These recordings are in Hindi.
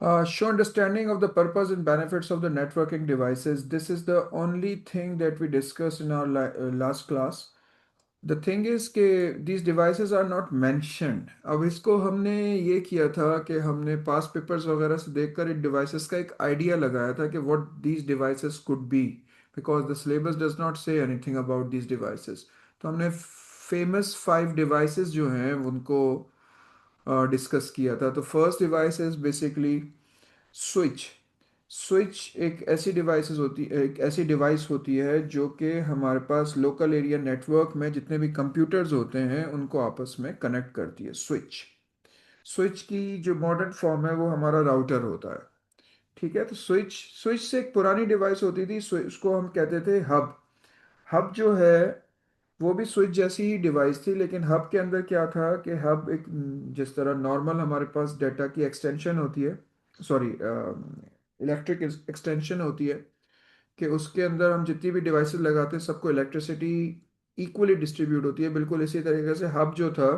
Show understanding of the purpose and benefits of the networking devices. This is the only thing that we discussed in our last class. The thing is कि these devices are not mentioned. अब इसको हमने ये किया था कि हमने पास पेपर्स वगैरह से देखकर इन devices का एक आइडिया लगाया था कि what these devices could be, because the syllabus does not say anything about these devices. तो हमने famous 5 devices जो हैं उनको डिस्कस किया था. तो first device is basically switch. Switch एक ऐसी डिवाइस होती है जो कि हमारे पास लोकल एरिया नेटवर्क में जितने भी कंप्यूटर्स होते हैं उनको आपस में कनेक्ट करती है. स्विच स्विच की जो मॉडर्न फॉर्म है वो हमारा राउटर होता है. ठीक है. तो स्विच स्विच से एक पुरानी डिवाइस होती थी, उसको हम कहते थे हब. हब जो है वो भी स्विच जैसी ही डिवाइस थी, लेकिन हब के अंदर क्या था कि हब एक जिस तरह नॉर्मल हमारे पास डाटा की एक्सटेंशन होती है, सॉरी इलेक्ट्रिक एक्सटेंशन होती है, कि उसके अंदर हम जितनी भी डिवाइसेस लगाते हैं सबको इलेक्ट्रिसिटी इक्वली डिस्ट्रीब्यूट होती है. बिल्कुल इसी तरीके से हब जो था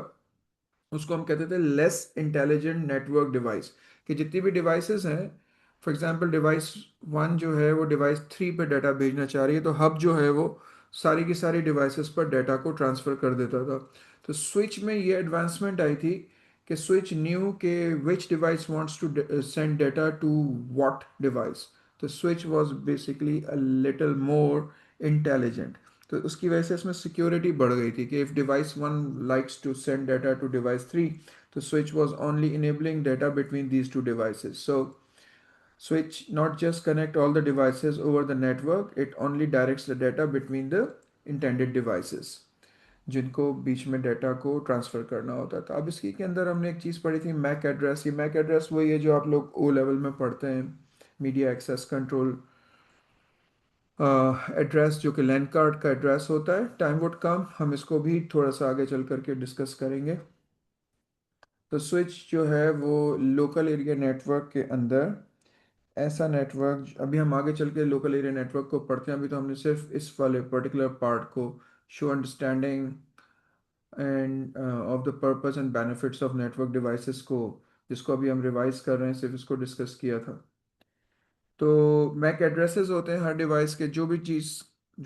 उसको हम कहते थे लेस इंटेलिजेंट नेटवर्क डिवाइस. कि जितनी भी डिवाइसेस हैं, फॉर एग्जांपल डिवाइस 1 जो है वो डिवाइस 3 पे डाटा भेजना चाह रही है, तो हब जो है वो सारी की सारी डिवाइसेस पर डाटा को ट्रांसफ़र कर देता था. तो स्विच में ये एडवांसमेंट आई थी कि स्विच न्यू के which device wants to send data to what device. तो switch was basically a little more intelligent. तो उसकी वजह से इसमें सिक्योरिटी बढ़ गई थी कि if device 1 likes to send data to device 3, तो switch was only enabling data between these two devices. So switch not just connect all the devices over the network, it only directs the data between the intended devices जिनको बीच में डाटा को ट्रांसफ़र करना होता था. अब इसकी के अंदर हमने एक चीज़ पढ़ी थी, मैक एड्रेस. ये मैक एड्रेस वही है जो आप लोग ओ लेवल में पढ़ते हैं, मीडिया एक्सेस कंट्रोल एड्रेस, जो कि लैन कार्ड का एड्रेस होता है. टाइम वुड कम हम इसको भी थोड़ा सा आगे चल करके डिस्कस करेंगे. तो स्विच जो है वो लोकल एरिया नेटवर्क के अंदर ऐसा नेटवर्क, अभी हम आगे चल के लोकल एरिया नेटवर्क को पढ़ते हैं. अभी तो हमने सिर्फ इस वाले पर्टिकुलर पार्ट को, show understanding end of the purpose and benefits of network devices को, जिसको अभी हम रिवाइज कर रहे हैं, सिर्फ इसको डिस्कस किया था. तो मैक एड्रेसेस होते हैं हर डिवाइस के. जो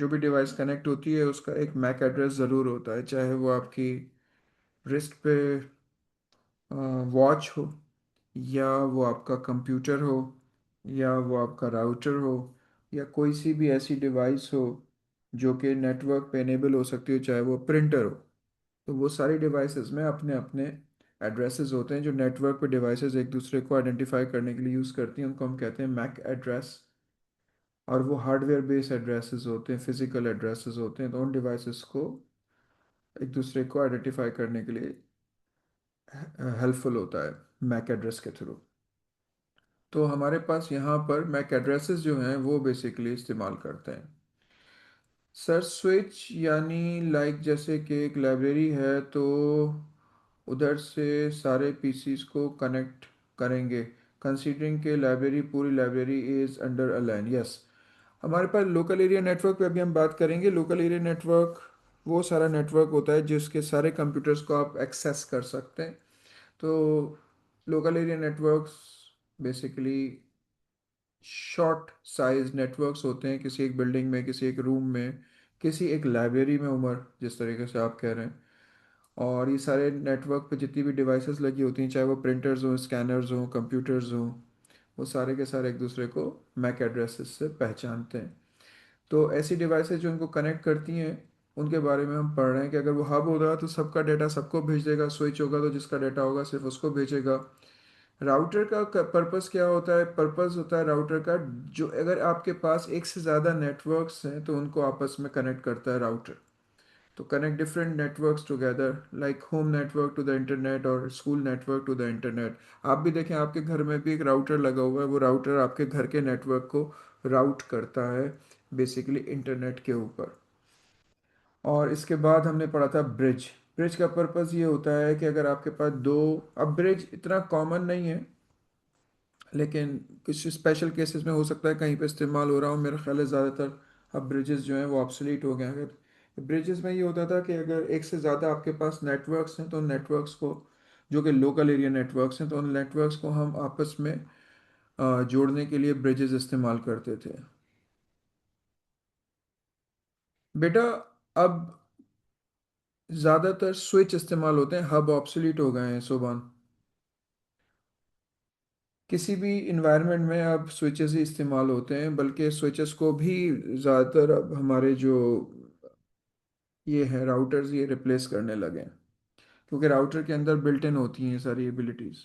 भी डिवाइस कनेक्ट होती है उसका एक मैक एड्रेस ज़रूर होता है, चाहे वो आपकी रिस्ट पे वॉच हो, या वो आपका कंप्यूटर हो, या वो आपका राउटर हो, या कोई सी भी ऐसी डिवाइस हो जो कि नेटवर्क पे इनेबल हो सकती हो, चाहे वो प्रिंटर हो. तो वो सारी डिवाइसेस में अपने अपने एड्रेसेस होते हैं जो नेटवर्क पे डिवाइसेस एक दूसरे को आइडेंटिफाई करने के लिए यूज़ करती हैं. उनको हम कहते हैं मैक एड्रेस. और वो हार्डवेयर बेस्ड एड्रेसेस होते हैं, फिजिकल एड्रेसेस होते हैं. तो उन डिवाइसेस को एक दूसरे को आइडेंटिफाई करने के लिए हेल्पफुल होता है मैक एड्रेस के थ्रू. तो हमारे पास यहाँ पर मैक एड्रेसेस जो हैं वो बेसिकली इस्तेमाल करते हैं. सर स्विच यानी लाइक जैसे कि एक लाइब्रेरी है, तो उधर से सारे पीसीस को कनेक्ट करेंगे. कंसीडरिंग के लाइब्रेरी, पूरी library is under a LAN. Yes. हमारे पास लोकल एरिया नेटवर्क पे अभी हम बात करेंगे. लोकल एरिया नेटवर्क वो सारा नेटवर्क होता है जिसके सारे कंप्यूटर्स को आप एक्सेस कर सकते हैं. तो local area networks basically short size networks होते हैं किसी एक बिल्डिंग में, किसी एक रूम में, किसी एक लाइब्रेरी में, उमर जिस तरीके से आप कह रहे हैं. और ये सारे नेटवर्क पे जितनी भी डिवाइसेस लगी होती हैं, चाहे वो प्रिंटर्स हों, स्कैनर्स हों, कंप्यूटर्स हों, वो सारे के सारे एक दूसरे को मैक एड्रेसेस से पहचानते हैं. तो ऐसी डिवाइसेस जो उनको कनेक्ट करती हैं उनके बारे में हम पढ़ रहे हैं कि अगर वो हब होगा तो सबका डाटा सबको भेज देगा, स्विच होगा तो जिसका डाटा होगा सिर्फ उसको भेजेगा. राउटर का पर्पस क्या होता है? पर्पस होता है राउटर का, जो अगर आपके पास एक से ज़्यादा नेटवर्क्स हैं तो उनको आपस में कनेक्ट करता है राउटर. तो connect different networks together, like home network to the internet और school network to the internet. आप भी देखें आपके घर में भी एक राउटर लगा हुआ है, वो राउटर आपके घर के नेटवर्क को राउट करता है बेसिकली इंटरनेट के ऊपर. और इसके बाद हमने पढ़ा था ब्रिज. ब्रिज का पर्पस ये होता है कि अगर आपके पास दो, अब ब्रिज इतना कॉमन नहीं है लेकिन कुछ स्पेशल केसेस में हो सकता है कहीं पे इस्तेमाल हो रहा हो. मेरा ख्याल है ज़्यादातर अब ब्रिजेस जो हैं वो ऑब्सोलीट हो गए हैं. अगर ब्रिजेस में ये होता था कि अगर एक से ज़्यादा आपके पास नेटवर्क्स हैं तो नेटवर्क्स को, जो कि लोकल एरिया नेटवर्क्स हैं, तो उन नेटवर्क्स को हम आपस में जोड़ने के लिए ब्रिजेस इस्तेमाल करते थे। बेटा, अब ज़्यादातर स्विच इस्तेमाल होते हैं, हब ऑब्सोलीट हो गए हैं सोबान। किसी भी इन्वायरमेंट में अब स्विचेस ही इस्तेमाल होते हैं, बल्कि स्विचेस को भी ज़्यादातर अब हमारे जो ये है राउटर्स ये रिप्लेस करने लगे हैं, क्योंकि राउटर के अंदर बिल्ट इन होती हैं ये सारी एबिलिटीज़।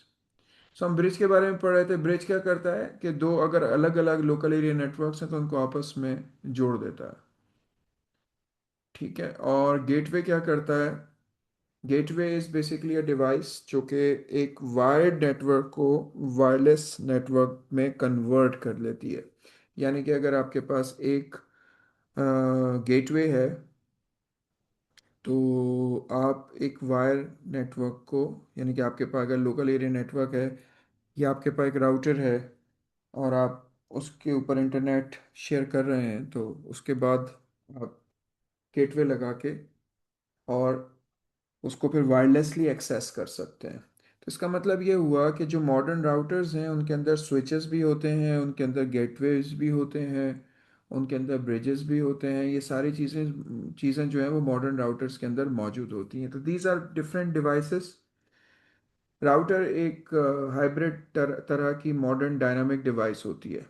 सो हम ब्रिज के बारे में पढ़ रहे थे। ब्रिज क्या करता है कि दो अगर अलग अलग लोकल एरिया नेटवर्क्स हैं तो उनको आपस में जोड़ देता है। ठीक है। और गेटवे क्या करता है? Gateway is basically a device जो कि एक वायर्ड नेटवर्क को वायरलेस नेटवर्क में कन्वर्ट कर लेती है। यानी कि अगर आपके पास एक गेटवे है, तो आप एक वायर नेटवर्क को, यानी कि आपके पास अगर लोकल एरिया नेटवर्क है या आपके पास एक राउटर है और आप उसके ऊपर इंटरनेट शेयर कर रहे हैं, तो उसके बाद आप गेटवे लगा के और उसको फिर वायरलेसली एक्सेस कर सकते हैं। तो इसका मतलब ये हुआ कि जो मॉडर्न राउटर्स हैं उनके अंदर स्विचेस भी होते हैं, उनके अंदर गेटवेज भी होते हैं, उनके अंदर ब्रिजेस भी होते हैं। ये सारी चीज़ें चीज़ें जो हैं वो मॉडर्न राउटर्स के अंदर मौजूद होती हैं। तो these are different devices. Router एक हाइब्रिड तरह की मॉडर्न डायनामिक डिवाइस होती है।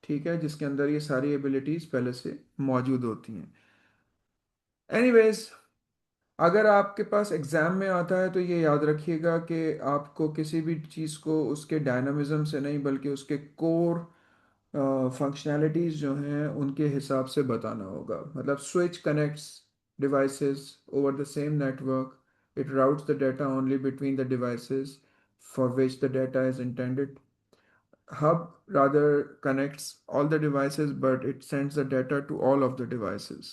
ठीक है, जिसके अंदर ये सारी एबिलिटीज़ पहले से मौजूद होती हैं। एनीवेज, अगर आपके पास एग्ज़ाम में आता है तो ये याद रखिएगा कि आपको किसी भी चीज़ को उसके डायनामिज्म से नहीं बल्कि उसके कोर फंक्शनैलिटीज़ जो हैं उनके हिसाब से बताना होगा। मतलब switch connects devices over the same network, it routes the data only between the devices for which the data is intended. Hub rather connects all the devices, but it sends the data to all of the devices.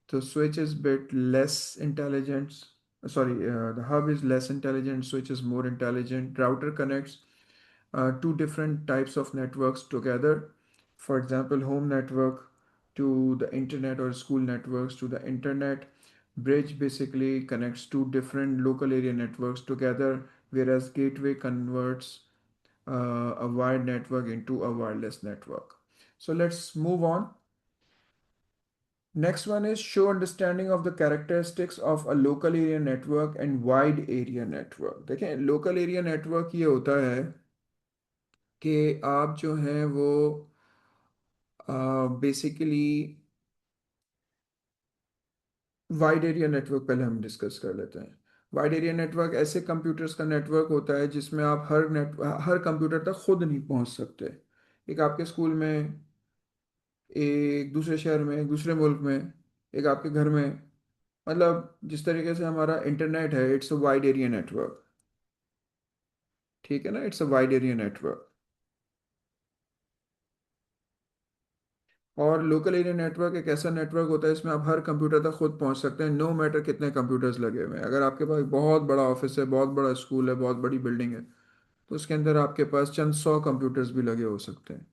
So switch is bit less intelligent. Sorry, the hub is less intelligent. Switch is more intelligent. Router connects two different types of networks together. For example, home network to the internet or school networks to the internet. Bridge basically connects two different local area networks together, whereas gateway converts a wired network into a wireless network. So let's move on. Next one is show understanding of the characteristics of a local area network and wide area network. देखें, local area network ये होता है कि आप जो हैं वो बेसिकली वाइड एरिया नेटवर्क पहले हम डिस्कस कर लेते हैं। वाइड एरिया नेटवर्क ऐसे कंप्यूटर्स का नेटवर्क होता है जिसमें आप हर कंप्यूटर तक खुद नहीं पहुंच सकते। एक आपके स्कूल में, एक दूसरे शहर में, एक दूसरे मुल्क में, एक आपके घर में। मतलब जिस तरीके से हमारा इंटरनेट है, it's a wide area network. ठीक है ना, it's a wide area network. और लोकल एरिया नेटवर्क एक ऐसा नेटवर्क होता है इसमें आप हर कंप्यूटर तक खुद पहुंच सकते हैं, नो मैटर कितने कंप्यूटर्स लगे हुए हैं। अगर आपके पास बहुत बड़ा ऑफिस है, बहुत बड़ा स्कूल है, बहुत बड़ी बिल्डिंग है, तो उसके अंदर आपके पास चंद 100 कंप्यूटर्स भी लगे हो सकते हैं।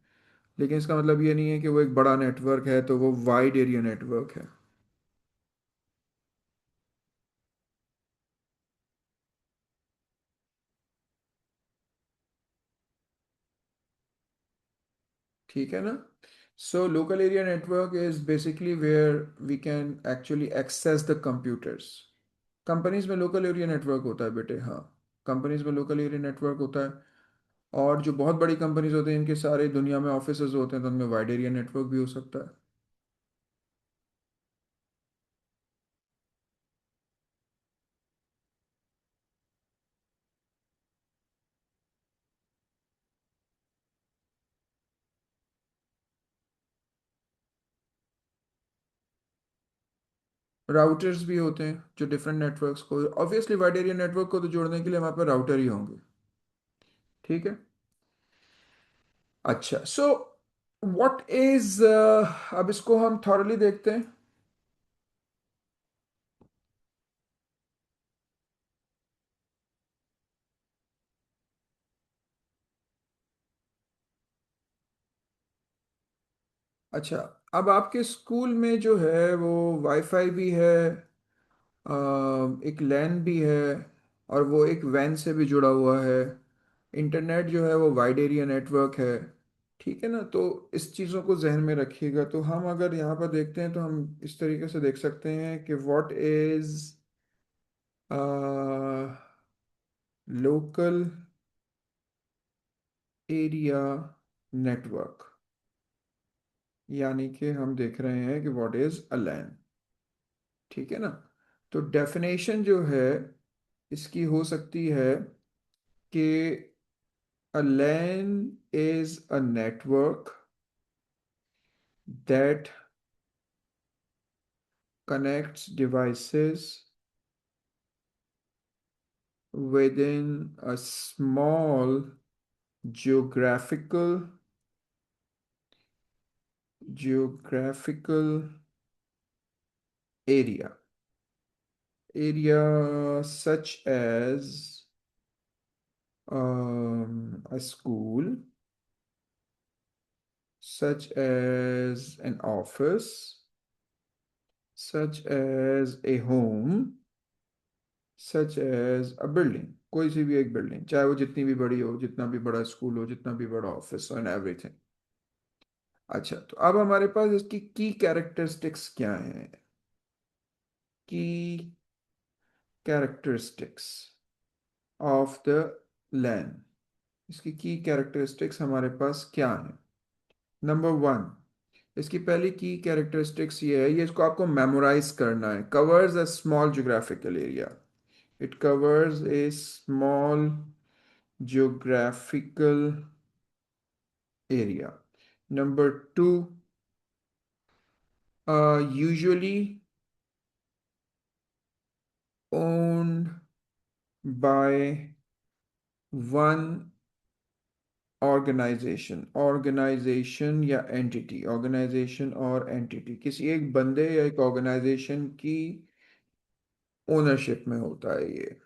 लेकिन इसका मतलब ये नहीं है कि वो एक बड़ा नेटवर्क है तो वो वाइड एरिया नेटवर्क है। ठीक है ना। So local area network is basically where we can actually access the computers. Companies में लोकल एरिया नेटवर्क होता है बेटे, हाँ। कंपनीज में लोकल एरिया नेटवर्क होता है। और जो बहुत बड़ी कंपनीज होती हैं इनके सारे दुनिया में ऑफिसेज होते हैं, तो उनमें वाइड एरिया नेटवर्क भी हो सकता है। राउटर्स भी होते हैं जो डिफरेंट नेटवर्क्स को, ऑब्वियसली वाइड एरिया नेटवर्क को तो जोड़ने के लिए हमारे पास राउटर ही होंगे। ठीक है। अच्छा, सो व्हाट इज, अब इसको हम थॉरली देखते हैं। अच्छा, अब आपके स्कूल में जो है वो वाईफाई भी है, एक लैन भी है, और वो एक वैन से भी जुड़ा हुआ है, इंटरनेट जो है वो वाइड एरिया नेटवर्क है। ठीक है ना, तो इस चीज़ों को जहन में रखिएगा। तो हम अगर यहाँ पर देखते हैं तो हम इस तरीके से देख सकते हैं कि what is local area network, यानी कि हम देख रहे हैं कि व्हाट इज अ लैन। ठीक है ना, तो डेफिनेशन जो है इसकी हो सकती है कि a LAN is a network that connects devices within a small geographical geographical area such as a school, such as an office, such as a home, such as a building, कोई सी भी एक बिल्डिंग, चाहे वो जितनी भी बड़ी हो, जितना भी बड़ा स्कूल हो, जितना भी बड़ा ऑफिस हो, एंड एवरीथिंग। अच्छा, तो अब हमारे पास इसकी की कैरेक्टरिस्टिक्स क्या हैं? की कैरेक्टरिस्टिक्स ऑफ द लैन, इसकी की कैरेक्टरिस्टिक्स हमारे पास क्या है? नंबर वन, इसकी पहली की कैरेक्टरिस्टिक्स ये है, ये इसको आपको मेमोराइज करना है। Covers a small geographical area, it covers a small geographical area. Number two, usually owned by one organisation या एंटिटी, ऑर्गेनाइजेशन और एंटिटी, किसी एक बंदे या एक ऑर्गेनाइजेशन की ओनरशिप में होता है ये।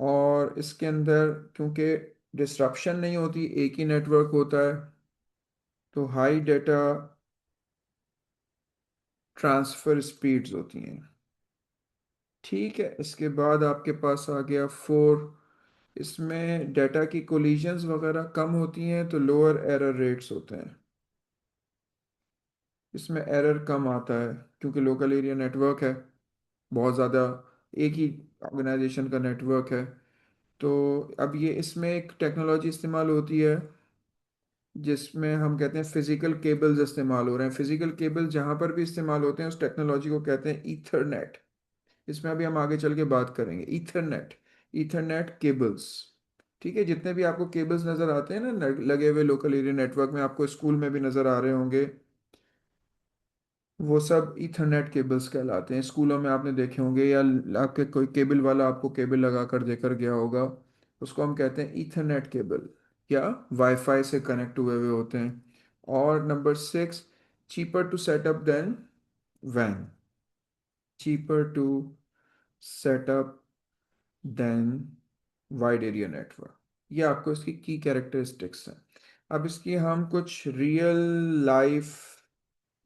और इसके अंदर क्योंकि डिस्ट्रप्शन नहीं होती, एक ही नेटवर्क होता है, तो हाई डेटा ट्रांसफर स्पीड्स होती हैं। ठीक है, इसके बाद आपके पास आ गया फोर, इसमें डेटा की कोलिजन्स वगैरह कम होती हैं तो लोअर एरर रेट्स होते हैं, इसमें एरर कम आता है क्योंकि लोकल एरिया नेटवर्क है, बहुत ज़्यादा एक ही ऑर्गेनाइजेशन का नेटवर्क है। तो अब ये इसमें एक टेक्नोलॉजी इस्तेमाल होती है जिसमें हम कहते हैं फिजिकल केबल्स इस्तेमाल हो रहे हैं। फिजिकल केबल जहाँ पर भी इस्तेमाल होते हैं उस टेक्नोलॉजी को कहते हैं ईथरनेट। इसमें अभी हम आगे चल के बात करेंगे ईथरनेट, ईथरनेट केबल्स। ठीक है, जितने भी आपको केबल्स नज़र आते हैं ना लगे हुए लोकल एरिया नेटवर्क में, आपको स्कूल में भी नज़र आ रहे होंगे, वो सब ईथरनेट केबल्स कहलाते हैं। स्कूलों में आपने देखे होंगे या आपके कोई केबल वाला आपको केबल लगा कर देकर गया होगा, उसको हम कहते हैं ईथरनेट केबल, या वाईफाई से कनेक्ट हुए हुए होते हैं। और number six, cheaper to set up than वैन, cheaper to set up than wide area network. ये आपको इसकी की कैरेक्टरिस्टिक्स हैं। अब इसकी हम कुछ रियल लाइफ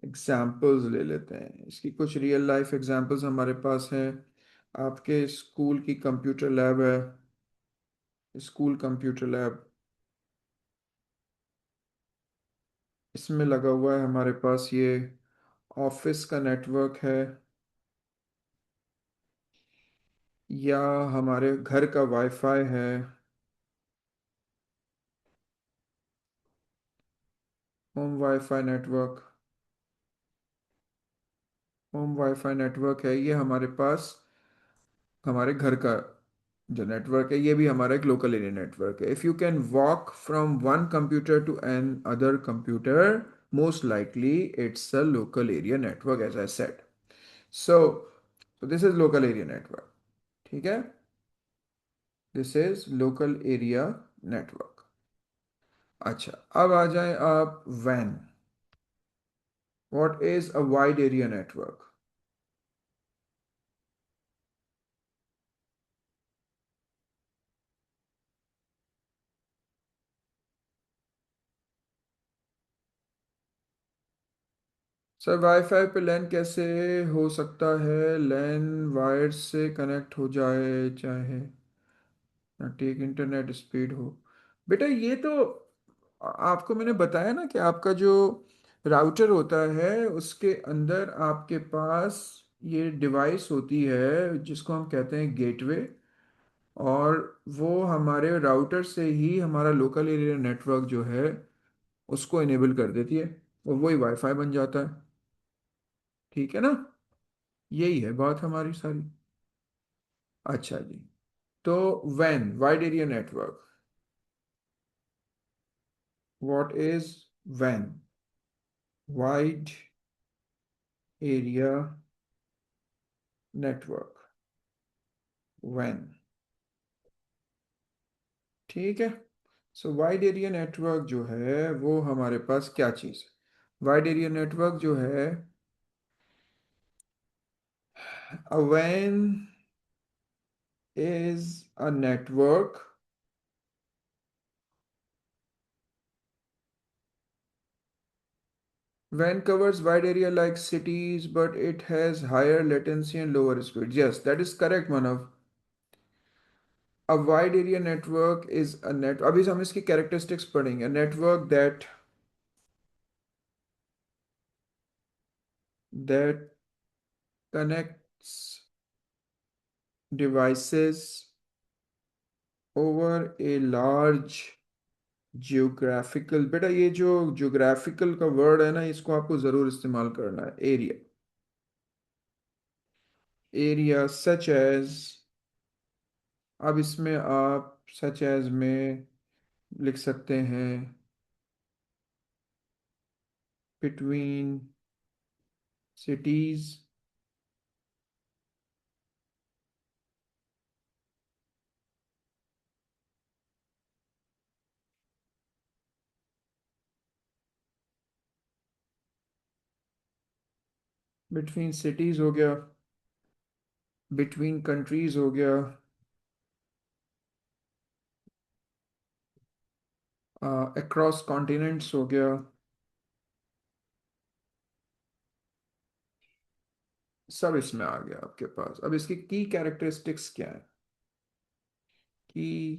एग्जाम्पल्स ले लेते हैं। इसकी कुछ रियल लाइफ एग्जाम्पल्स हमारे पास हैं। आपके स्कूल की कंप्यूटर लैब है, स्कूल कंप्यूटर लैब, इसमें लगा हुआ है हमारे पास ये ऑफिस का नेटवर्क है, या हमारे घर का वाईफाई है, home wifi network, home wifi network है, ये हमारे पास हमारे घर का जो नेटवर्क है, ये भी हमारा एक लोकल एरिया नेटवर्क है। If you can walk from one computer to another computer, most likely it's a local area network as I said. So this is local area network. ठीक है, this is local area network. अच्छा, अब आ जाए आप वैन। What is a wide area network? Sir wifi पे लैन कैसे हो सकता है? लैन वायर से कनेक्ट हो जाए, चाहे ना टेक इंटरनेट स्पीड हो। बेटा ये तो आपको मैंने बताया ना कि आपका जो राउटर होता है उसके अंदर आपके पास ये डिवाइस होती है जिसको हम कहते हैं गेटवे। और वो हमारे राउटर से ही हमारा लोकल एरिया नेटवर्क जो है उसको इनेबल कर देती है और वही वाईफाई बन जाता है। ठीक है ना। यही है बात हमारी सारी। अच्छा जी। तो van wide area network, what is when? Wide area network, van. ठीक है। सो वाइड एरिया नेटवर्क जो है वो हमारे पास क्या चीज़ है? वाइड एरिया नेटवर्क जो है, a WAN is a network WAN covers wide area like cities, but it has higher latency and lower speed. Yes, that is correct, Manav. A wide area network is a net. अभी हम इसकी characteristics पढ़ेंगे. A network that connects devices over a large geographical. बेटा ये जो geographical का word है ना इसको आपको ज़रूर इस्तेमाल करना है. Area. Area such as, अब इसमें आप सच एज में लिख सकते हैं बिटवीन सिटीज, बिटवीन सिटीज हो गया, बिटवीन कंट्रीज हो गया, अक्रॉस कॉन्टिनेंट्स हो गया। सब इसमें आ गया आपके पास। अब इसकी की कैरेक्टरिस्टिक्स क्या है? की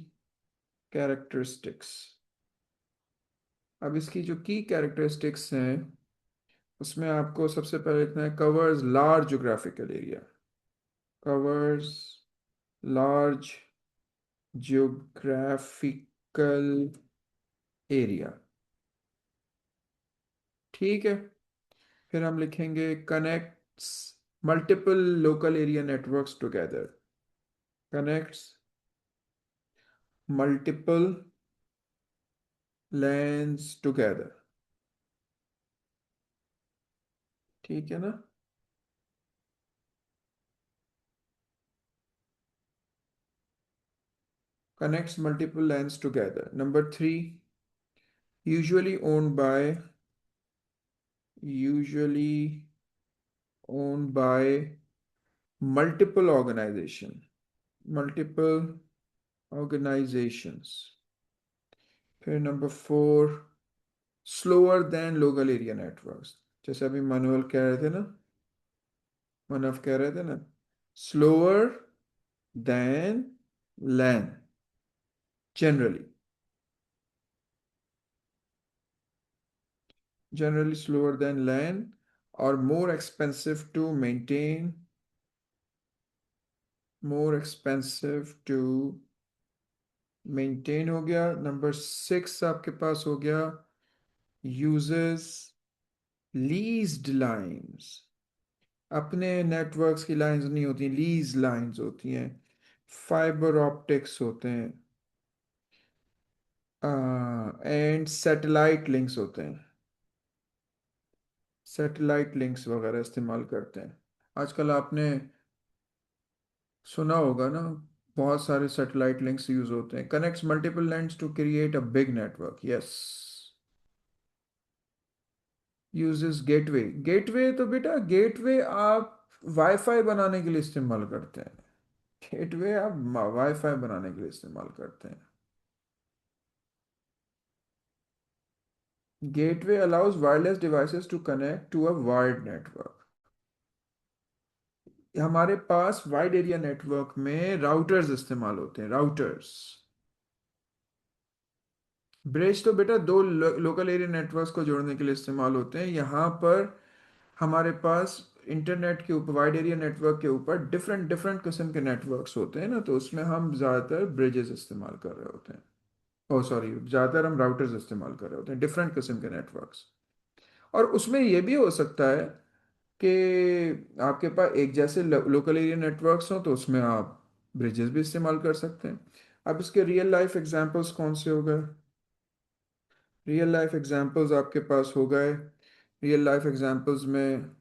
कैरेक्टरिस्टिक्स, अब इसकी जो की कैरेक्टरिस्टिक्स हैं उसमें आपको सबसे पहले लिखना है covers large geographical area. Covers large geographical area. ठीक है। फिर हम लिखेंगे connects multiple local area networks together. Connects multiple LANs together. ठीक है ना। Connects multiple LANs together. Number three, usually owned by, usually owned by multiple organisation, multiple organisations. फिर number four, slower than local area networks. जैसे अभी मनोहर कह रहे थे ना, मनफ कह रहे थे ना, slower than LAN generally, generally slower than LAN और more expensive to maintain, more expensive to maintain हो गया। नंबर सिक्स आपके पास हो गया यूजेस लीज्ड लाइंस। अपने नेटवर्क्स की लाइंस नहीं होती, लीज लाइंस होती हैं। फाइबर ऑप्टिक्स होते हैं एंड सैटेलाइट लिंक्स होते हैं। सैटेलाइट लिंक्स वगैरह इस्तेमाल करते हैं। आजकल आपने सुना होगा ना, बहुत सारे सैटेलाइट लिंक्स यूज होते हैं। Connects multiple LANs to create a big network. Yes. Uses gateway. Gateway तो बेटा गेटवे आप वाईफाई बनाने के लिए इस्तेमाल करते हैं। गेटवे आप वाईफाई बनाने के लिए इस्तेमाल करते हैं। Gateway allows wireless devices to connect to a wired network. हमारे पास वाइड एरिया नेटवर्क में राउटर्स इस्तेमाल होते हैं, राउटर्स। ब्रिज तो बेटा दो लोकल एरिया नेटवर्क्स को जोड़ने के लिए इस्तेमाल होते हैं। यहाँ पर हमारे पास इंटरनेट के ऊपर, वाइड एरिया नेटवर्क के ऊपर डिफरेंट डिफरेंट किस्म के नेटवर्क्स होते हैं ना, तो उसमें हम ज़्यादातर ब्रिजेस इस्तेमाल कर रहे होते हैं। ओह सॉरी, ज़्यादातर हम राउटर्स इस्तेमाल कर रहे होते हैं, डिफरेंट किस्म के नेटवर्क्स। और उसमें ये भी हो सकता है कि आपके पास एक जैसे लोकल एरिया नेटवर्क्स हो तो उसमें आप ब्रिजेस भी इस्तेमाल कर सकते हैं। अब इसके रियल लाइफ एग्जांपल्स कौन से हो गए? रियल लाइफ एग्जांपल्स आपके पास हो गए। रियल लाइफ एग्जांपल्स में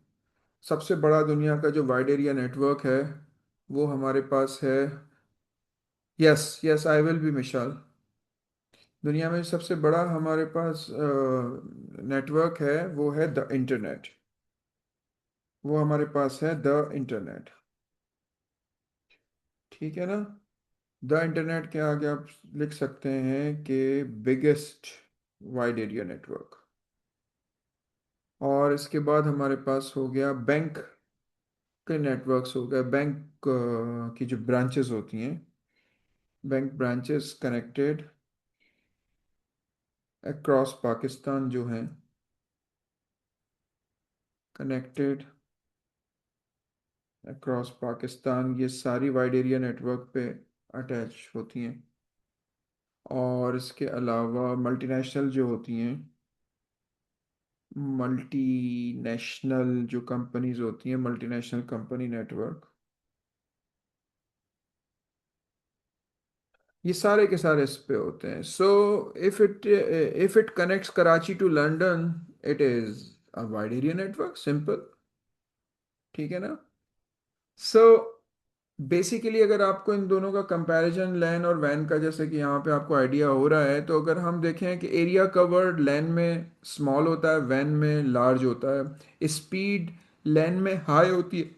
सबसे बड़ा दुनिया का जो वाइड एरिया नेटवर्क है वो हमारे पास है। Yes yes, I will be मिशाल। दुनिया में सबसे बड़ा हमारे पास नेटवर्क है वो है द इंटरनेट। वो हमारे पास है द इंटरनेट। ठीक है ना? द इंटरनेट के आगे आप लिख सकते हैं कि बिगेस्ट वाइड एरिया नेटवर्क। और इसके बाद हमारे पास हो गया बैंक के नेटवर्क्स हो गए। बैंक की जो ब्रांचेस होती हैं, bank branches connected across Pakistan जो हैं, कनेक्टेड अक्रॉस पाकिस्तान, ये सारी वाइड एरिया नेटवर्क पे अटैच होती हैं। और इसके अलावा मल्टीनेशनल जो होती हैं, मल्टीनेशनल जो कंपनीज होती हैं, मल्टीनेशनल कंपनी नेटवर्क, ये सारे के सारे इस पे होते हैं। So if it connects Karachi to London, it is a wide area network, simple. ठीक है ना? सो बेसिकली अगर आपको इन दोनों का कंपैरिजन लैन और वैन का, जैसे कि यहाँ पे आपको आइडिया हो रहा है, तो अगर हम देखें कि एरिया कवर्ड लैन में स्मॉल होता है, वैन में लार्ज होता है। स्पीड लैन में हाई होती है,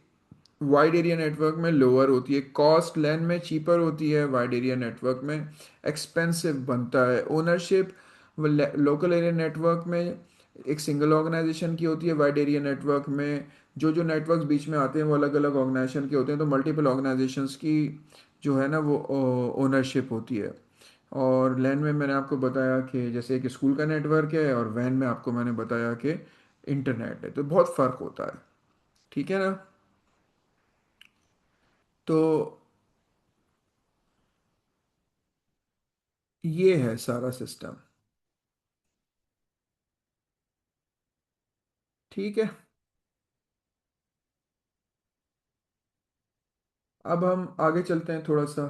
वाइड एरिया नेटवर्क में लोअर होती है। कॉस्ट लैन में चीपर होती है, वाइड एरिया नेटवर्क में एक्सपेंसिव बनता है। ओनरशिप लोकल एरिया नेटवर्क में एक सिंगल ऑर्गेनाइजेशन की होती है, वाइड एरिया नेटवर्क में जो जो नेटवर्क्स बीच में आते हैं वो अलग अलग ऑर्गेनाइजेशन के होते हैं, तो मल्टीपल ऑर्गेनाइजेशंस की जो है ना वो ओनरशिप होती है। और लैन में मैंने आपको बताया कि जैसे एक स्कूल का नेटवर्क है, और वैन में आपको मैंने बताया कि इंटरनेट है, तो बहुत फ़र्क होता है। ठीक है ना? तो ये है सारा सिस्टम। ठीक है। अब हम आगे चलते हैं थोड़ा सा।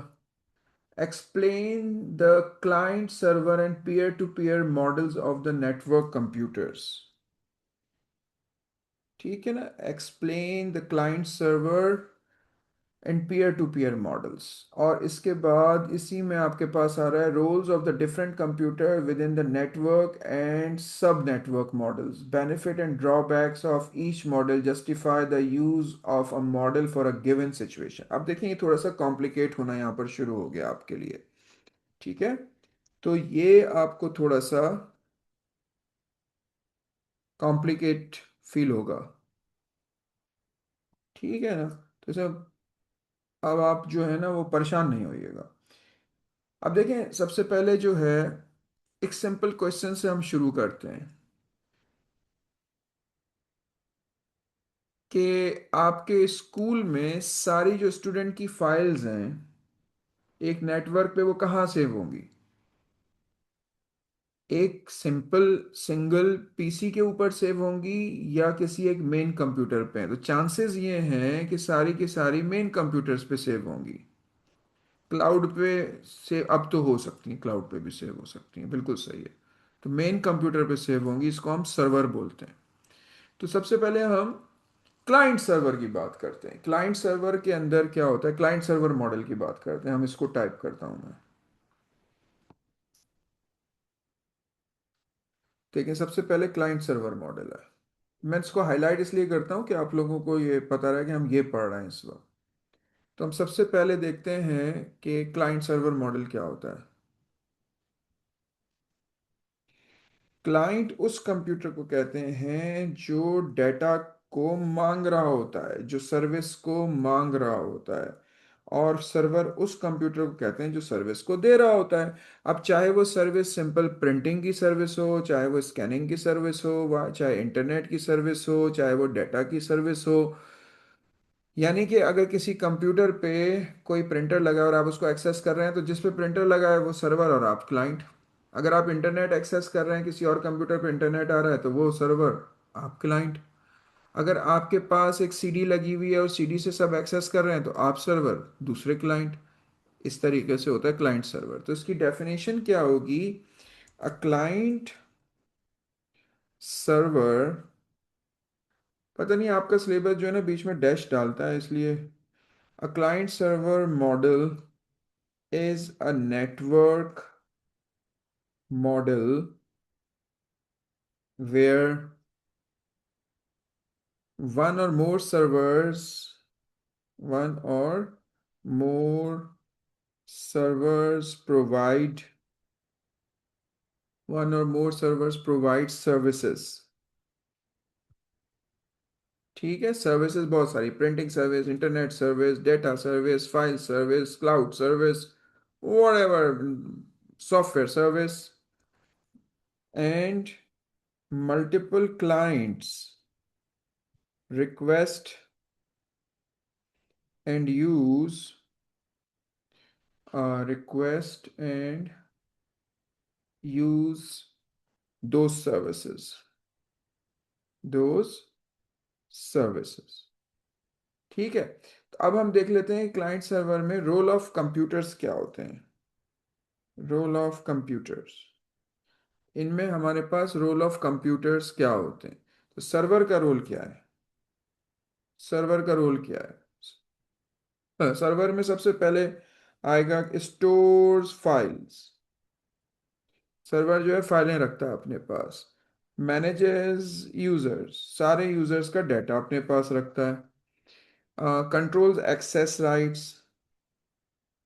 Explain the client server and peer to peer models of the network computers. ठीक है ना? Explain the client server and peer to peer models. और इसके बाद इसी में आपके पास आ रहा है roles of the different computer within the network and sub network models, benefit and drawbacks of each model, justify the use of a model for a given situation. अब देखिए ये थोड़ा सा कॉम्प्लिकेट होना यहाँ पर शुरू हो गया आपके लिए। ठीक है? तो ये आपको थोड़ा सा कॉम्प्लिकेट फील होगा। ठीक है ना? तो सब, अब आप जो है ना वो परेशान नहीं होइएगा। अब देखें, सबसे पहले जो है एक सिंपल क्वेश्चन से हम शुरू करते हैं कि आपके स्कूल में सारी जो स्टूडेंट की फाइल्स हैं एक नेटवर्क पे, वो कहाँ सेव होंगी? एक सिंपल सिंगल पीसी के ऊपर सेव होंगी या किसी एक मेन कंप्यूटर पे? तो चांसेस ये हैं कि सारी की सारी मेन कंप्यूटर्स पे सेव होंगी। क्लाउड पे से अब तो हो सकती हैं, क्लाउड पे भी सेव हो सकती हैं, बिल्कुल सही है। तो मेन कंप्यूटर पे सेव होंगी, इसको हम सर्वर बोलते हैं। तो सबसे पहले हम क्लाइंट सर्वर की बात करते हैं। क्लाइंट सर्वर के अंदर क्या होता है, क्लाइंट सर्वर मॉडल की बात करते हैं हम। इसको टाइप करता हूं मैं। ठीक है, सबसे पहले क्लाइंट सर्वर मॉडल है। मैं इसको हाईलाइट इसलिए करता हूं कि आप लोगों को ये पता रहे कि हम ये पढ़ रहे हैं इस वक्त। तो हम सबसे पहले देखते हैं कि क्लाइंट सर्वर मॉडल क्या होता है। क्लाइंट उस कंप्यूटर को कहते हैं जो डेटा को मांग रहा होता है, जो सर्विस को मांग रहा होता है। और सर्वर उस कंप्यूटर को कहते हैं जो सर्विस को दे रहा होता है। अब चाहे वो सर्विस सिंपल प्रिंटिंग की सर्विस हो, चाहे वो स्कैनिंग की सर्विस हो, चाहे इंटरनेट की सर्विस हो, चाहे वो डाटा की सर्विस हो। यानी कि अगर किसी कंप्यूटर पे कोई प्रिंटर लगा है और आप उसको एक्सेस कर रहे हैं, तो जिस पे प्रिंटर लगा है वो सर्वर और आप क्लाइंट। अगर आप इंटरनेट एक्सेस कर रहे हैं, किसी और कंप्यूटर पे इंटरनेट आ रहा है, तो वो सर्वर, आप क्लाइंट। अगर आपके पास एक सीडी लगी हुई है और सीडी से सब एक्सेस कर रहे हैं, तो आप सर्वर, दूसरे क्लाइंट। इस तरीके से होता है क्लाइंट सर्वर। तो इसकी डेफिनेशन क्या होगी? अ क्लाइंट सर्वर, पता नहीं आपका सिलेबस जो है ना बीच में डैश डालता है, इसलिए। A client server model is a network model where one or more servers, one or more servers provide, one or more servers provide services। ठीक है, सर्विसेज बहुत सारी, printing service, internet service, data service, file service, cloud service, whatever, software service, and multiple clients request and use request and use those services, those services। ठीक है, तो अब हम देख लेते हैं क्लाइंट सर्वर में रोल ऑफ कंप्यूटर्स क्या होते हैं। रोल ऑफ कंप्यूटर्स, इनमें हमारे पास रोल ऑफ कंप्यूटर्स क्या होते हैं? तो सर्वर का रोल क्या है? सर्वर का रोल क्या है? सर्वर में सबसे पहले आएगा स्टोर्स फाइल्स। सर्वर जो है फाइलें रखता है अपने पास। मैनेजेस यूजर्स, सारे यूजर्स का डाटा अपने पास रखता है। Controls access rights,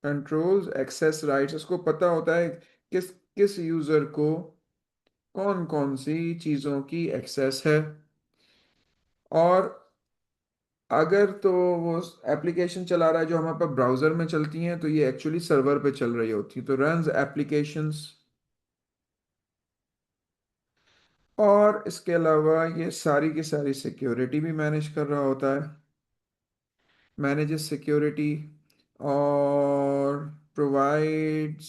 controls access rights, उसको पता होता है किस किस यूजर को कौन कौन सी चीज़ों की एक्सेस है। और अगर तो वो एप्लीकेशन चला रहा है जो हमारे पास ब्राउज़र में चलती हैं, तो ये एक्चुअली सर्वर पे चल रही होती है, तो रन्स एप्लीकेशंस। और इसके अलावा ये सारी की सारी सिक्योरिटी भी मैनेज कर रहा होता है, मैनेजेस सिक्योरिटी, और प्रोवाइड्स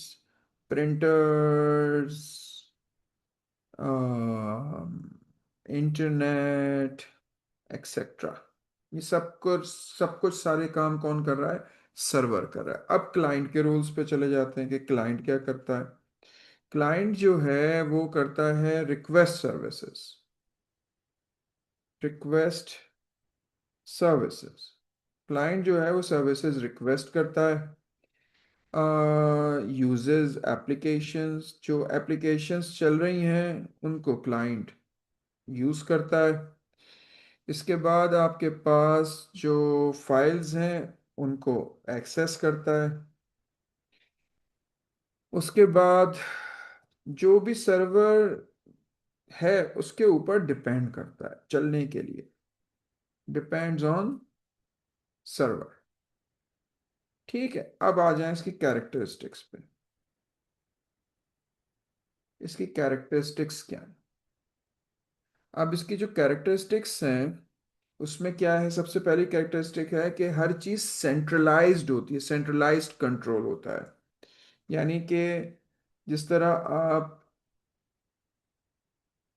प्रिंटर्स, इंटरनेट, एक्सेट्रा। ये सब कुछ सारे काम कौन कर रहा है? सर्वर कर रहा है। अब क्लाइंट के रूल्स पे चले जाते हैं कि क्लाइंट क्या करता है। क्लाइंट जो है वो करता है request services, request services. Client जो है वो सर्विसेज रिक्वेस्ट करता है। यूजेस एप्लीकेशंस, जो एप्लीकेशंस चल रही हैं उनको क्लाइंट यूज़ करता है। इसके बाद आपके पास जो फाइल्स हैं उनको एक्सेस करता है। उसके बाद जो भी सर्वर है उसके ऊपर डिपेंड करता है चलने के लिए, डिपेंड्स ऑन सर्वर। ठीक है, अब आ जाएं इसकी कैरेक्टरिस्टिक्स पे। इसकी कैरेक्टरिस्टिक्स क्या है? अब इसकी जो कैरेक्टरिस्टिक्स हैं उसमें क्या है, सबसे पहली कैरेक्टरिस्टिक है कि हर चीज़ सेंट्रलाइज्ड होती है, सेंट्रलाइज्ड कंट्रोल होता है। यानी कि जिस तरह आप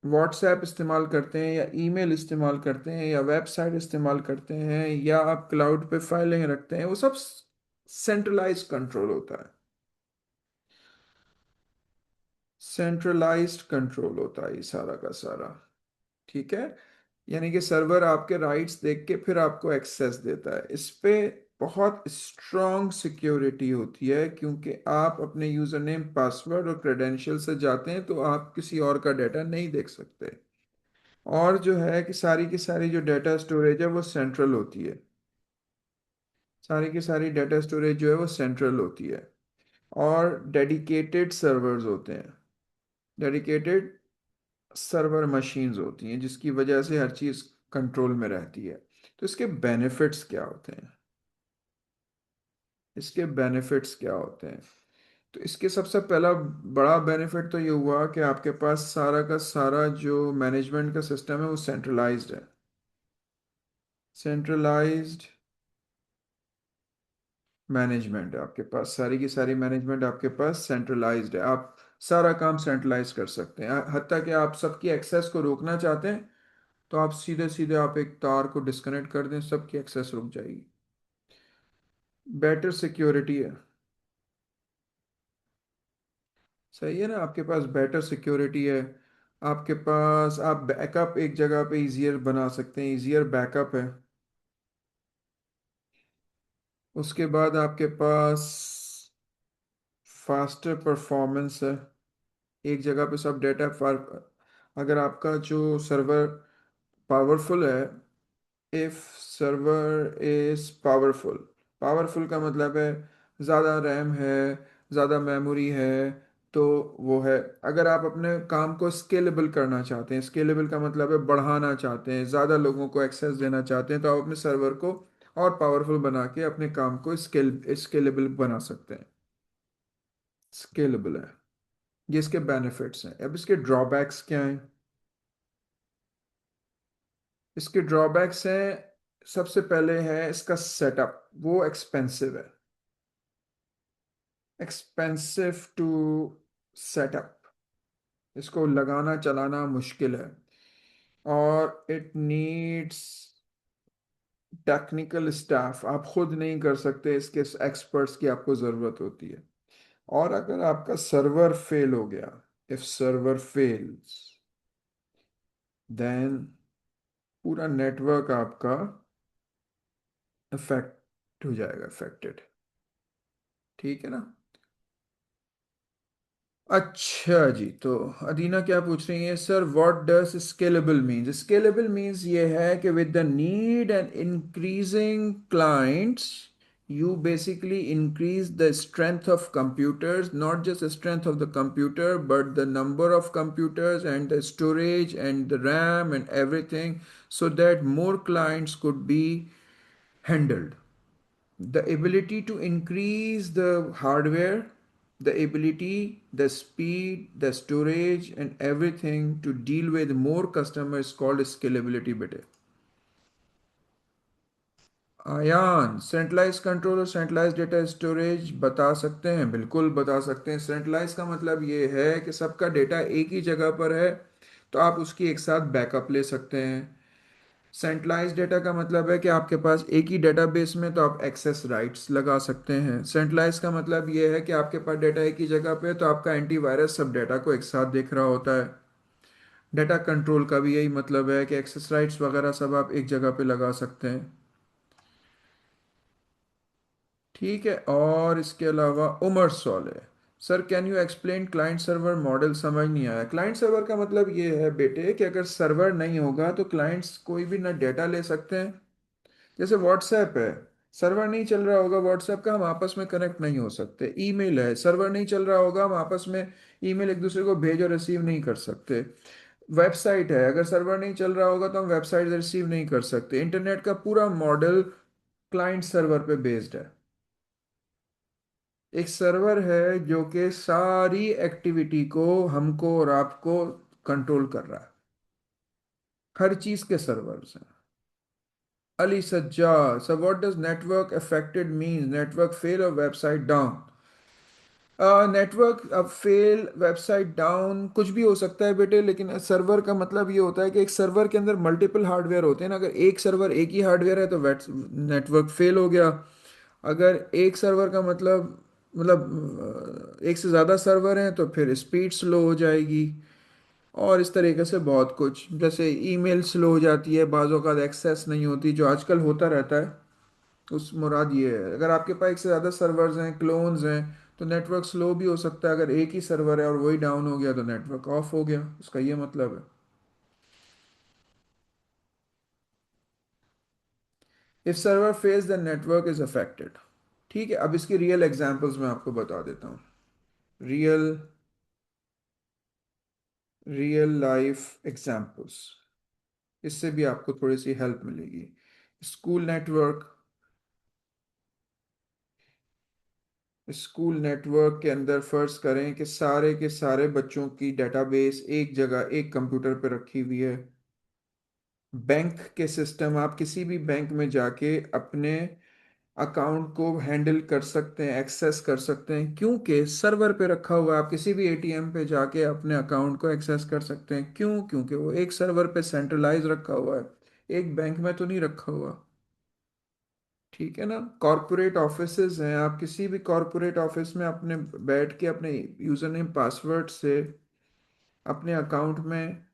व्हाट्सएप इस्तेमाल करते हैं या ईमेल इस्तेमाल करते हैं या वेबसाइट इस्तेमाल करते हैं या आप क्लाउड पे फाइलें रखते हैं, वो सब सेंट्रलाइज्ड कंट्रोल होता है, सेंट्रलाइज्ड कंट्रोल होता है ये सारा का सारा। ठीक है, यानी कि सर्वर आपके राइट्स देख के फिर आपको एक्सेस देता है। इस पे बहुत स्ट्रॉन्ग सिक्योरिटी होती है, क्योंकि आप अपने यूजर नेम, पासवर्ड और क्रेडेंशियल से जाते हैं तो आप किसी और का डाटा नहीं देख सकते। और जो है कि सारी की सारी जो डाटा स्टोरेज है वो सेंट्रल होती है, सारी की सारी डाटा स्टोरेज जो है वो सेंट्रल होती है। और डेडिकेटेड सर्वर्स होते हैं, डेडिकेटेड सर्वर मशीन्स होती हैं, जिसकी वजह से हर चीज़ कंट्रोल में रहती है। तो इसके बेनिफिट्स क्या होते हैं? इसके बेनिफिट्स क्या होते हैं? तो इसके सबसे पहला बड़ा बेनिफिट तो ये हुआ कि आपके पास सारा का सारा जो मैनेजमेंट का सिस्टम है वो सेंट्रलाइज्ड है। सेंट्रलाइज्ड मैनेजमेंट है आपके पास, सारी की सारी मैनेजमेंट आपके पास सेंट्रलाइज्ड है। आप सारा काम सेंट्रलाइज कर सकते हैं, हत्ता कि आप सबकी एक्सेस को रोकना चाहते हैं तो आप सीधे सीधे आप एक तार को डिस्कनेक्ट कर दें, सबकी एक्सेस रुक जाएगी। बेटर सिक्योरिटी है। सही है ना, आपके पास बेटर सिक्योरिटी है। आपके पास आप बैकअप एक जगह पे इजियर बना सकते हैं, इजियर बैकअप है। उसके बाद आपके पास फास्टर परफॉर्मेंस है। एक जगह पे सब डेटा फार, अगर आपका जो सर्वर पावरफुल है, if server is powerful, powerful का मतलब है ज़्यादा रैम है, ज़्यादा मेमोरी है, तो वो है। अगर आप अपने काम को स्केलेबल करना चाहते हैं, स्केलेबल का मतलब है बढ़ाना चाहते हैं, ज़्यादा लोगों को एक्सेस देना चाहते हैं, तो आप अपने सर्वर को और पावरफुल बना के अपने काम को स्केलेबल बना सकते हैं। स्केलेबल है। ये इसके बेनिफिट्स हैं। अब इसके ड्रॉबैक्स क्या हैं? इसके ड्रॉबैक्स हैं, सबसे पहले है इसका सेटअप, वो एक्सपेंसिव है। एक्सपेंसिव टू सेटअप, इसको लगाना चलाना मुश्किल है। और इट नीड्स टेक्निकल स्टाफ, आप खुद नहीं कर सकते, इसके एक्सपर्ट्स की आपको ज़रूरत होती है। और अगर आपका सर्वर फेल हो गया, इफ सर्वर फेल्स, देन पूरा नेटवर्क आपका अफेक्ट हो जाएगा, अफेक्टेड। ठीक है ना? अच्छा जी, तो अदीना क्या पूछ रही है, sir what does scalable means? Scalable means ये है कि with the need and increasing clients you basically increase the strength of computers, not just the strength of the computer but the number of computers and the storage and the RAM and everything, so that more clients could be handled. The ability to increase the hardware, the ability, the speed, the storage, and everything to deal with more customers called scalability बेटे। आयान, सेंट्रलाइज कंट्रोल और सेंट्रलाइज डेटा स्टोरेज बता सकते हैं? बिल्कुल बता सकते हैं। सेंट्रलाइज का मतलब ये है कि सबका डेटा एक ही जगह पर है, तो आप उसकी एक साथ बैकअप ले सकते हैं। सेंट्रलाइज डेटा का मतलब है कि आपके पास एक ही डेटाबेस में तो आप एक्सेस राइट्स लगा सकते हैं। सेंट्रलाइज का मतलब ये है कि आपके पास डेटा एक ही जगह पे है, तो आपका एंटीवायरस सब डेटा को एक साथ देख रहा होता है। डेटा कंट्रोल का भी यही मतलब है कि एक्सेस राइट्स वगैरह सब आप एक जगह पे लगा सकते हैं। ठीक है, और इसके अलावा उमर सॉल है, sir can you explain client server model? समझ नहीं आया। क्लाइंट सर्वर का मतलब ये है बेटे कि अगर सर्वर नहीं होगा तो क्लाइंट्स कोई भी ना डेटा ले सकते हैं। जैसे व्हाट्सएप है, सर्वर नहीं चल रहा होगा व्हाट्सएप का, हम आपस में कनेक्ट नहीं हो सकते। ईमेल है, सर्वर नहीं चल रहा होगा, हम आपस में ईमेल एक दूसरे को भेज और रिसीव नहीं कर सकते। वेबसाइट है, अगर सर्वर नहीं चल रहा होगा तो हम वेबसाइट रिसीव नहीं कर सकते। इंटरनेट का पूरा मॉडल क्लाइंट सर्वर पे बेस्ड है। एक सर्वर है जो कि सारी एक्टिविटी को हमको और आपको कंट्रोल कर रहा है, हर चीज के सर्वर्स हैं। Ali Sajjad, so what does network affected means? Network fail or website down? Network अब फेल, वेबसाइट डाउन, कुछ भी हो सकता है बेटे, लेकिन सर्वर का मतलब ये होता है कि एक सर्वर के अंदर मल्टीपल हार्डवेयर होते हैं ना। अगर एक सर्वर एक ही हार्डवेयर है तो नेटवर्क फेल हो गया। अगर एक सर्वर का मतलब एक से ज़्यादा सर्वर हैं तो फिर स्पीड स्लो हो जाएगी। और इस तरीके से बहुत कुछ, जैसे ईमेल स्लो हो जाती है, बाज़ औक़ात एक्सेस नहीं होती, जो आजकल होता रहता है। उस मुराद ये है, अगर आपके पास एक से ज़्यादा सर्वर्स हैं, क्लोन्स हैं, तो नेटवर्क स्लो भी हो सकता है। अगर एक ही सर्वर है और वही डाउन हो गया तो नेटवर्क ऑफ हो गया, उसका ये मतलब है। If server fails the network is affected. ठीक है, अब इसकी रियल एग्जांपल्स मैं आपको बता देता हूँ। रियल रियल लाइफ एग्जांपल्स, इससे भी आपको थोड़ी सी हेल्प मिलेगी। स्कूल नेटवर्क, स्कूल नेटवर्क के अंदर फर्ज करें कि सारे के सारे बच्चों की डेटाबेस एक जगह एक कंप्यूटर पर रखी हुई है। बैंक के सिस्टम, आप किसी भी बैंक में जाके अपने अकाउंट को हैंडल कर सकते हैं, एक्सेस कर सकते हैं, क्योंकि सर्वर पे रखा हुआ है। आप किसी भी एटीएम पे जाके अपने अकाउंट को एक्सेस कर सकते हैं, क्यों? क्योंकि वो एक सर्वर पे सेंट्रलाइज रखा हुआ है, एक बैंक में तो नहीं रखा हुआ। ठीक है ना? कॉरपोरेट ऑफिसेज हैं, आप किसी भी कॉरपोरेट ऑफिस में अपने बैठ के अपने यूजर नेम पासवर्ड से अपने अकाउंट में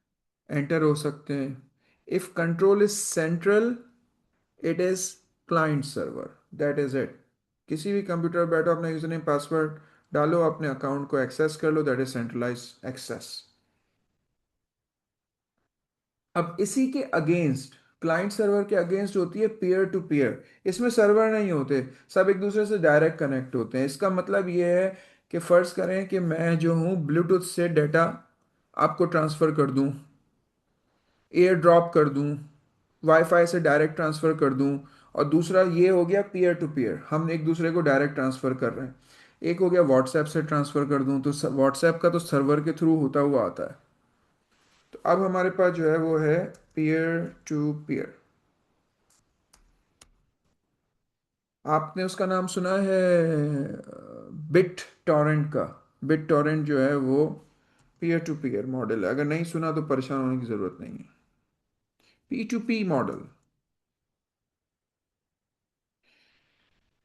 एंटर हो सकते हैं। If control is central, it is client server, that is it. किसी भी कंप्यूटर पर बैठो, अपना यूजर नेम पासवर्ड डालो, अपने अकाउंट को एक्सेस कर लो, दैट इज सेंट्रलाइज एक्सेस। अब इसी के अगेंस्ट, क्लाइंट सर्वर के अगेंस्ट होती है पीयर टू पीयर। इसमें सर्वर नहीं होते, सब एक दूसरे से डायरेक्ट कनेक्ट होते हैं। इसका मतलब ये है कि फर्ज करें कि मैं जो हूँ ब्लूटूथ से डेटा आपको ट्रांसफ़र कर दूँ, एयर ड्रॉप कर दूँ, वाईफाई से डायरेक्ट ट्रांसफ़र कर दूँ। और दूसरा ये हो गया पीयर टू पीयर, हम एक दूसरे को डायरेक्ट ट्रांसफ़र कर रहे हैं। एक हो गया व्हाट्सएप से ट्रांसफ़र कर दूँ, तो व्हाट्सएप का तो सर्वर के थ्रू होता हुआ आता है। तो अब हमारे पास जो है वो है पीयर टू पीयर। आपने उसका नाम सुना है बिट टॉरेंट का? बिट टॉरेंट जो है वो पीयर टू पीयर मॉडल है। अगर नहीं सुना तो परेशान होने की ज़रूरत नहीं है। P to P model.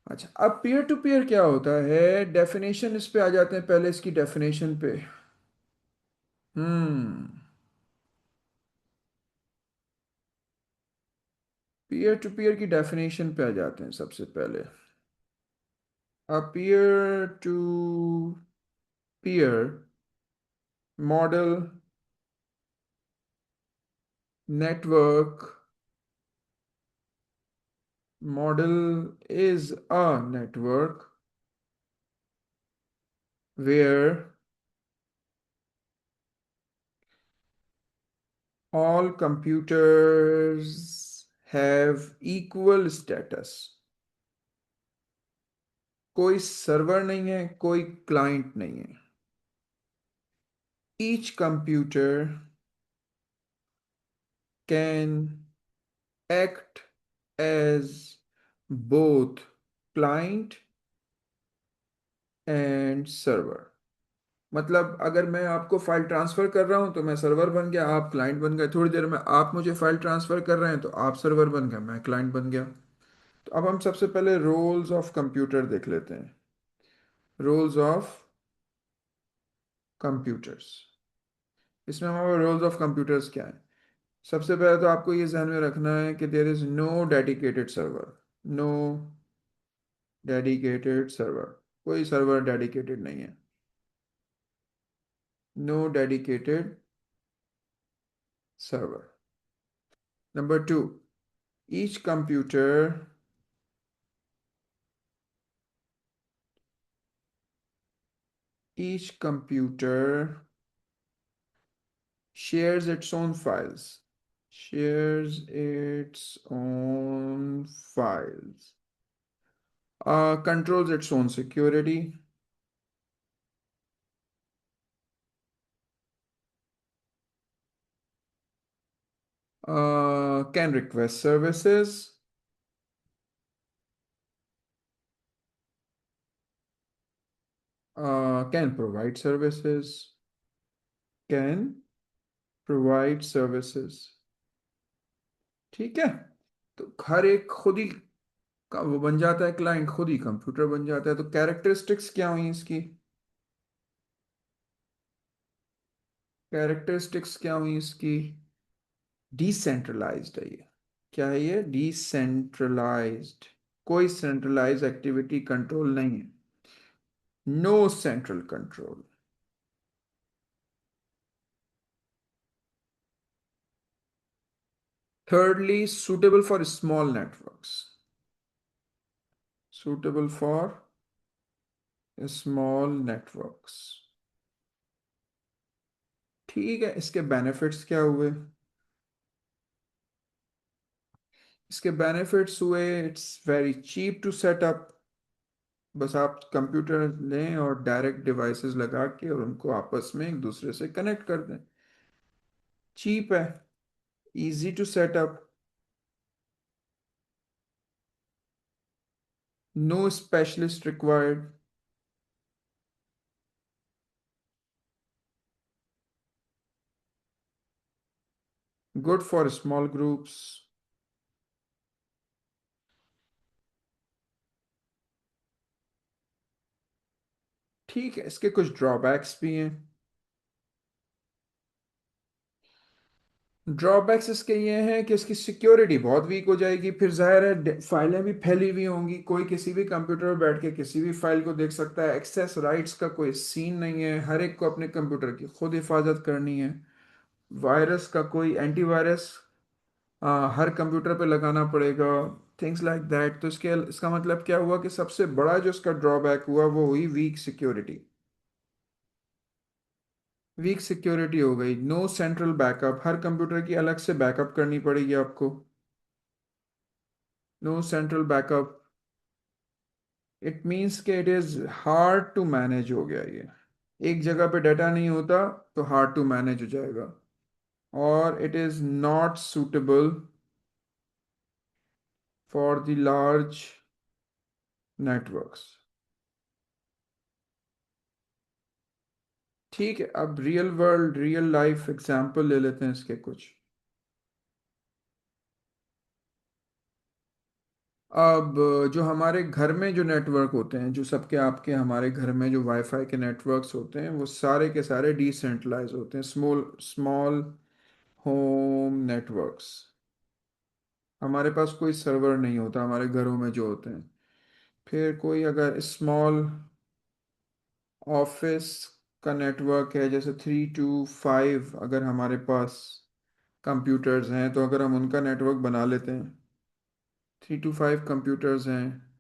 अच्छा, अब पीयर टू पीयर क्या होता है? डेफिनेशन इस पे आ जाते हैं, पहले इसकी डेफिनेशन पे। हम्म पीयर टू पीयर की डेफिनेशन पे आ जाते हैं सबसे पहले। A peer to peer model network model is a network where all computers have equal status। कोई सर्वर नहीं है, कोई क्लाइंट नहीं है। Each computer can act as both client and server। मतलब अगर मैं आपको फाइल ट्रांसफर कर रहा हूं तो मैं सर्वर बन गया, आप क्लाइंट बन गए। थोड़ी देर में आप मुझे फाइल ट्रांसफर कर रहे हैं तो आप सर्वर बन गए, मैं क्लाइंट बन गया। तो अब हम सबसे पहले रोल्स ऑफ कंप्यूटर देख लेते हैं। Roles of computers. इसमें हमारे रोल्स ऑफ कंप्यूटर्स क्या है? सबसे पहले तो आपको ये ध्यान में रखना है कि there is no dedicated server. No dedicated server, कोई सर्वर डेडिकेटेड नहीं है। No dedicated server. Number two, each computer each computer shares its own files, shares its own files, controls its own security, can request services, can provide services, can provide services। ठीक है? तो हर एक खुद ही का वो बन जाता है, क्लाइंट खुद ही कंप्यूटर बन जाता है। तो कैरेक्टरिस्टिक्स क्या हुई इसकी? कैरेक्टरिस्टिक्स क्या हुई इसकी? डिसेंट्रलाइज्ड है ये। क्या है ये? डिसेंट्रलाइज्ड। कोई सेंट्रलाइज एक्टिविटी कंट्रोल नहीं है। No central control. thirdly, suitable for small networks। suitable for small networks। ठीक है, इसके बेनिफिट्स क्या हुए? इसके बेनिफिट्स हुए, it's very cheap to set up, बस आप कंप्यूटर लें और डायरेक्ट डिवाइसेस लगा के और उनको आपस में एक दूसरे से कनेक्ट कर दें। चीप है, easy to set up, no specialist required. Good for small groups. ठीक है, इसके कुछ ड्रॉबैक्स भी हैं। ड्रॉबैक्स इसके ये हैं कि इसकी सिक्योरिटी बहुत वीक हो जाएगी, फिर जाहिर है फाइलें भी फैली हुई होंगी, कोई किसी भी कंप्यूटर पर बैठ के किसी भी फाइल को देख सकता है, एक्सेस राइट्स का कोई सीन नहीं है, हर एक को अपने कंप्यूटर की खुद हिफाजत करनी है। वायरस का कोई एंटीवायरस हर कंप्यूटर पे लगाना पड़ेगा, थिंग्स लाइक दैट। तो इसका मतलब क्या हुआ कि सबसे बड़ा जो इसका ड्रॉबैक हुआ वो हुई वीक सिक्योरिटी। वीक सिक्योरिटी हो गई, नो सेंट्रल बैकअप, हर कंप्यूटर की अलग से बैकअप करनी पड़ेगी आपको। No central backup, it means कि it is hard to manage हो गया ये। एक जगह पे डाटा नहीं होता तो हार्ड टू मैनेज हो जाएगा। और it is not suitable for the large networks. ठीक है, अब real world real life example ले लेते हैं इसके कुछ। अब जो हमारे घर में जो नेटवर्क होते हैं, जो सबके आपके हमारे घर में जो वाईफाई के नेटवर्क्स होते हैं, वो सारे के सारे डिसेंट्रलाइज होते हैं, स्मॉल स्मॉल होम नेटवर्क्स। हमारे पास कोई सर्वर नहीं होता हमारे घरों में जो होते हैं। फिर कोई अगर स्मॉल ऑफिस का नेटवर्क है, जैसे 3 to 5 अगर हमारे पास कंप्यूटर्स हैं, तो अगर हम उनका नेटवर्क बना लेते हैं, 3 to 5 कंप्यूटर्स हैं,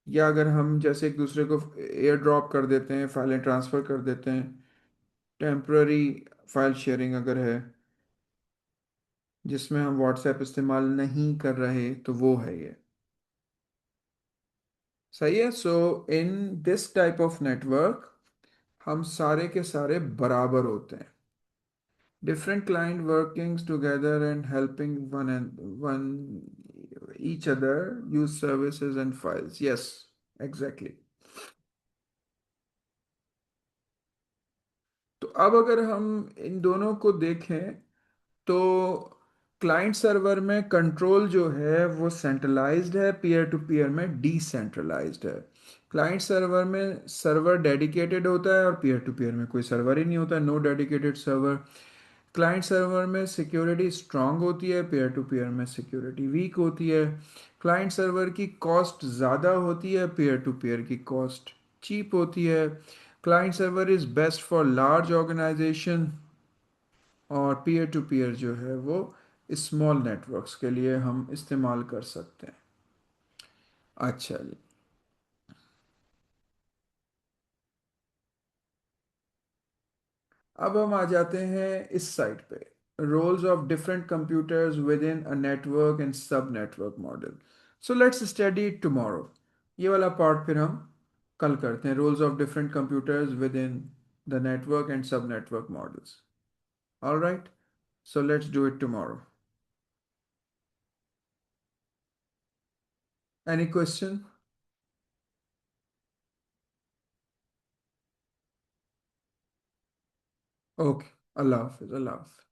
या अगर हम जैसे एक दूसरे को एयर ड्रॉप कर देते हैं, फाइलें ट्रांसफ़र कर देते हैं, टेम्प्ररी फाइल शेयरिंग अगर है जिसमें हम व्हाट्सएप इस्तेमाल नहीं कर रहे, तो वो है ये। सही है। So in this type of network हम सारे के सारे बराबर होते हैं। Different client working together and helping one each other use services and files. Yes, exactly. तो अब अगर हम इन दोनों को देखें, तो क्लाइंट सर्वर में कंट्रोल जो है वो सेंट्रलाइज्ड है, पीयर टू पीयर में डिसेंट्रलाइज्ड है। क्लाइंट सर्वर में सर्वर डेडिकेटेड होता है और पीयर टू पीयर में कोई सर्वर ही नहीं होता, no dedicated server. Client server में सिक्योरिटी स्ट्रांग होती है, पेयर टू पेयर में सिक्योरिटी वीक होती है। क्लाइंट सर्वर की कॉस्ट ज़्यादा होती है, पेयर टू पेयर की कॉस्ट चीप होती है। Client server is best for large organisation, और पीयर टू पीयर जो है वो स्मॉल नेटवर्क्स के लिए हम इस्तेमाल कर सकते हैं। अच्छा जी। अब हम आ जाते हैं इस साइड पे, roles of different computers within a network and sub network model. So let's study it tomorrow. ये वाला पार्ट फिर हम कल करते हैं, roles of different computers within the network and sub network models. All right, so let's do it tomorrow. Any question? Okay, अल्लाह हाफिज, अल्लाह हाफिज।